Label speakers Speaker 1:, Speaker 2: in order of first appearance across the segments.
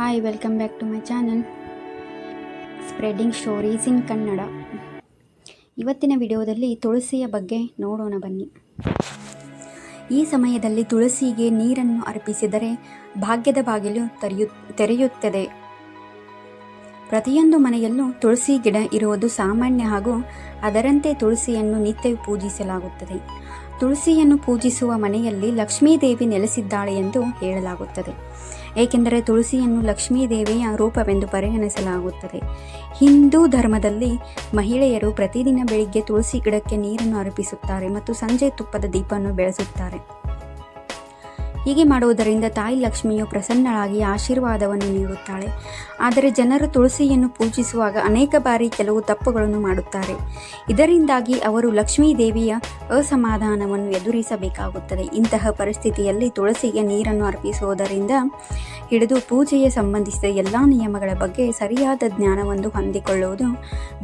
Speaker 1: Hi, welcome back to my channel spreading stories in Kannada. ಇವತ್ತಿನ ವಿಡಿಯೋದಲ್ಲಿ ತುಳಸಿಯ ಬಗ್ಗೆ ನೋಡೋಣ ಬನ್ನಿ. ಈ ಸಮಯದಲ್ಲಿ ತುಳಸಿಗೆ ನೀರನ್ನು ಅರ್ಪಿಸಿದರೆ ಭಾಗ್ಯದ ಬಾಗಿಲು ತೆರೆಯುತ್ತದೆ. ಪ್ರತಿಯೊಂದು ಮನೆಯಲ್ಲೂ ತುಳಸಿ ಗಿಡ ಇರುವುದು ಸಾಮಾನ್ಯ ಹಾಗೂ ಅದರಂತೆ ತುಳಸಿಯನ್ನು ನಿತ್ಯವೂ ಪೂಜಿಸಲಾಗುತ್ತದೆ. ತುಳಸಿಯನ್ನು ಪೂಜಿಸುವ ಮನೆಯಲ್ಲಿ ಲಕ್ಷ್ಮೀದೇವಿ ನೆಲೆಸಿದ್ದಾಳೆ ಎಂದು ಹೇಳಲಾಗುತ್ತದೆ. ಏಕೆಂದರೆ ತುಳಸಿಯನ್ನು ಲಕ್ಷ್ಮೀದೇವಿಯ ರೂಪವೆಂದು ಪರಿಗಣಿಸಲಾಗುತ್ತದೆ. ಹಿಂದೂ ಧರ್ಮದಲ್ಲಿ ಮಹಿಳೆಯರು ಪ್ರತಿದಿನ ಬೆಳಿಗ್ಗೆ ತುಳಸಿ ಗಿಡಕ್ಕೆ ನೀರನ್ನು ಅರ್ಪಿಸುತ್ತಾರೆ ಮತ್ತು ಸಂಜೆ ತುಪ್ಪದ ದೀಪವನ್ನು ಬೆಳೆಸುತ್ತಾರೆ. ಹೀಗೆ ಮಾಡುವುದರಿಂದ ತಾಯಿ ಲಕ್ಷ್ಮಿಯು ಪ್ರಸನ್ನಳಾಗಿ ಆಶೀರ್ವಾದವನ್ನು ನೀಡುತ್ತಾಳೆ. ಆದರೆ ಜನರು ತುಳಸಿಯನ್ನು ಪೂಜಿಸುವಾಗ ಅನೇಕ ಬಾರಿ ಕೆಲವು ತಪ್ಪುಗಳನ್ನು ಮಾಡುತ್ತಾರೆ. ಇದರಿಂದಾಗಿ ಅವರು ಲಕ್ಷ್ಮೀ ದೇವಿಯ ಅಸಮಾಧಾನವನ್ನು ಎದುರಿಸಬೇಕಾಗುತ್ತದೆ. ಇಂತಹ ಪರಿಸ್ಥಿತಿಯಲ್ಲಿ ತುಳಸಿಗೆ ನೀರನ್ನು ಅರ್ಪಿಸುವುದರಿಂದ ಹಿಡಿದು ಪೂಜೆಗೆ ಸಂಬಂಧಿಸಿದ ಎಲ್ಲ ನಿಯಮಗಳ ಬಗ್ಗೆ ಸರಿಯಾದ ಜ್ಞಾನವನ್ನು ಹೊಂದಿಕೊಳ್ಳುವುದು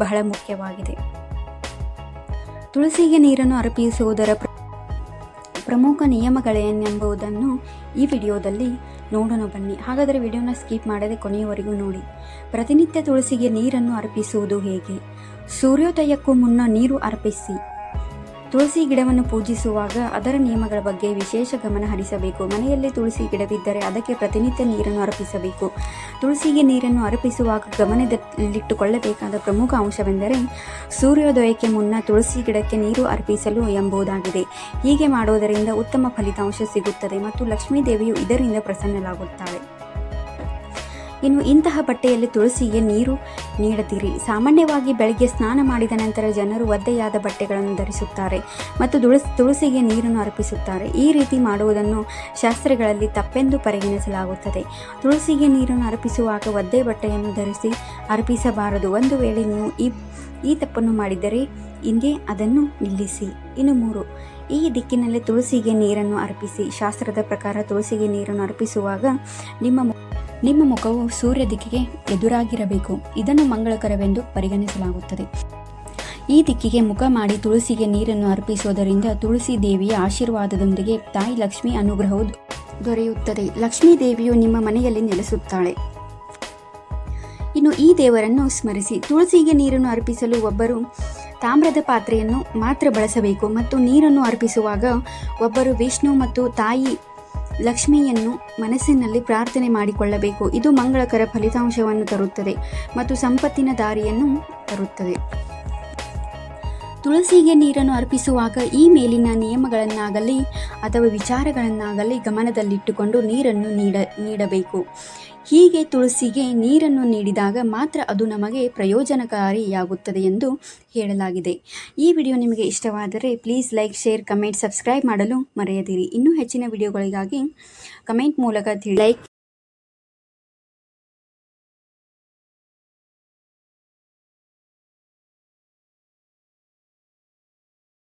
Speaker 1: ಬಹಳ ಮುಖ್ಯವಾಗಿದೆ. ತುಳಸಿಗೆ ನೀರನ್ನು ಅರ್ಪಿಸುವುದರ ಪ್ರಮುಖ ನಿಯಮಗಳೇನೆಂಬುದನ್ನು ಈ ವಿಡಿಯೋದಲ್ಲಿ ನೋಡೋಣ ಬನ್ನಿ. ಹಾಗಾದರೆ ವಿಡಿಯೋನ ಸ್ಕಿಪ್ ಮಾಡದೆ ಕೊನೆಯವರೆಗೂ ನೋಡಿ. ಪ್ರತಿನಿತ್ಯ ತುಳಸಿಗೆ ನೀರನ್ನು ಅರ್ಪಿಸುವುದು ಹೇಗೆ? ಸೂರ್ಯೋದಯಕ್ಕೂ ಮುನ್ನ ನೀರು ಅರ್ಪಿಸಿ. ತುಳಸಿ ಗಿಡವನ್ನು ಪೂಜಿಸುವಾಗ ಅದರ ನಿಯಮಗಳ ಬಗ್ಗೆ ವಿಶೇಷ ಗಮನ ಹರಿಸಬೇಕು. ಮನೆಯಲ್ಲಿ ತುಳಸಿ ಗಿಡವಿದ್ದರೆ ಅದಕ್ಕೆ ಪ್ರತಿನಿತ್ಯ ನೀರನ್ನು ಅರ್ಪಿಸಬೇಕು. ತುಳಸಿಗೆ ನೀರನ್ನು ಅರ್ಪಿಸುವಾಗ ಗಮನದಲ್ಲಿಟ್ಟುಕೊಳ್ಳಬೇಕಾದ ಪ್ರಮುಖ ಅಂಶವೆಂದರೆ ಸೂರ್ಯೋದಯಕ್ಕೆ ಮುನ್ನ ತುಳಸಿ ಗಿಡಕ್ಕೆ ನೀರು ಅರ್ಪಿಸಲು ಎಂಬುದಾಗಿದೆ. ಹೀಗೆ ಮಾಡುವುದರಿಂದ ಉತ್ತಮ ಫಲಿತಾಂಶ ಸಿಗುತ್ತದೆ ಮತ್ತು ಲಕ್ಷ್ಮೀ ದೇವಿಯು ಇದರಿಂದ ಪ್ರಸನ್ನಳಾಗುತ್ತಾಳೆ. ಇನ್ನು ಇಂತಹ ಬಟ್ಟೆಯಲ್ಲಿ ತುಳಸಿಗೆ ನೀರು ನೀಡದಿರಿ. ಸಾಮಾನ್ಯವಾಗಿ ಬೆಳಗ್ಗೆ ಸ್ನಾನ ಮಾಡಿದ ನಂತರ ಜನರು ಒದ್ದೆಯಾದ ಬಟ್ಟೆಗಳನ್ನು ಧರಿಸುತ್ತಾರೆ ಮತ್ತು ತುಳಸಿಗೆ ನೀರನ್ನು ಅರ್ಪಿಸುತ್ತಾರೆ. ಈ ರೀತಿ ಮಾಡುವುದನ್ನು ಶಾಸ್ತ್ರಗಳಲ್ಲಿ ತಪ್ಪೆಂದು ಪರಿಗಣಿಸಲಾಗುತ್ತದೆ. ತುಳಸಿಗೆ ನೀರನ್ನು ಅರ್ಪಿಸುವಾಗ ಒದ್ದೆ ಬಟ್ಟೆಯನ್ನು ಧರಿಸಿ ಅರ್ಪಿಸಬಾರದು. ಒಂದು ವೇಳೆ ನೀವು ಈ ತಪ್ಪನ್ನು ಮಾಡಿದರೆ ಇಂದೇ ಅದನ್ನು ನಿಲ್ಲಿಸಿ. ಇನ್ನು 3, ಈ ದಿಕ್ಕಿನಲ್ಲಿ ತುಳಸಿಗೆ ನೀರನ್ನು ಅರ್ಪಿಸಿ. ಶಾಸ್ತ್ರದ ಪ್ರಕಾರ ತುಳಸಿಗೆ ನೀರನ್ನು ಅರ್ಪಿಸುವಾಗ ನಿಮ್ಮ ಮುಖವು ಸೂರ್ಯ ದಿಕ್ಕಿಗೆ ಎದುರಾಗಿರಬೇಕು. ಇದನ್ನು ಮಂಗಳಕರವೆಂದು ಪರಿಗಣಿಸಲಾಗುತ್ತದೆ. ಈ ದಿಕ್ಕಿಗೆ ಮುಖ ಮಾಡಿ ತುಳಸಿಗೆ ನೀರನ್ನು ಅರ್ಪಿಸುವುದರಿಂದ ತುಳಸಿ ದೇವಿಯ ಆಶೀರ್ವಾದದೊಂದಿಗೆ ತಾಯಿ ಲಕ್ಷ್ಮಿ ಅನುಗ್ರಹವು ದೊರೆಯುತ್ತದೆ. ಲಕ್ಷ್ಮೀ ದೇವಿಯು ನಿಮ್ಮ ಮನೆಯಲ್ಲಿ ನೆಲೆಸುತ್ತಾಳೆ. ಇನ್ನು ಈ ದೇವರನ್ನು ಸ್ಮರಿಸಿ. ತುಳಸಿಗೆ ನೀರನ್ನು ಅರ್ಪಿಸಲು ಒಬ್ಬರು ತಾಮ್ರದ ಪಾತ್ರೆಯನ್ನು ಮಾತ್ರ ಬಳಸಬೇಕು ಮತ್ತು ನೀರನ್ನು ಅರ್ಪಿಸುವಾಗ ಒಬ್ಬರು ವಿಷ್ಣು ಮತ್ತು ತಾಯಿ ಲಕ್ಷ್ಮಿಯನ್ನು ಮನಸ್ಸಿನಲ್ಲಿ ಪ್ರಾರ್ಥನೆ ಮಾಡಿಕೊಳ್ಳಬೇಕು. ಇದು ಮಂಗಳಕರ ಫಲಿತಾಂಶವನ್ನು ತರುತ್ತದೆ ಮತ್ತು ಸಂಪತ್ತಿನ ದಾರಿಯನ್ನು ತರುತ್ತದೆ. ತುಳಸಿಗೆ ನೀರನ್ನು ಅರ್ಪಿಸುವಾಗ ಈ ಮೇಲಿನ ನಿಯಮಗಳನ್ನಾಗಲಿ ಅಥವಾ ವಿಚಾರಗಳನ್ನಾಗಲಿ ಗಮನದಲ್ಲಿಟ್ಟುಕೊಂಡು ನೀರನ್ನು ನೀಡಬೇಕು. ಹೀಗೆ ತುಳಸಿಗೆ ನೀರನ್ನು ನೀಡಿದಾಗ ಮಾತ್ರ ಅದು ನಮಗೆ ಪ್ರಯೋಜನಕಾರಿಯಾಗುತ್ತದೆ ಎಂದು ಹೇಳಲಾಗಿದೆ. ಈ ವಿಡಿಯೋ ನಿಮಗೆ ಇಷ್ಟವಾದರೆ please like, share, comment, subscribe ಮಾಡಲು ಮರೆಯದಿರಿ. ಇನ್ನೂ ಹೆಚ್ಚಿನ ವಿಡಿಯೋಗಳಿಗಾಗಿ ಕಮೆಂಟ್ ಮೂಲಕ ಲೈಕ್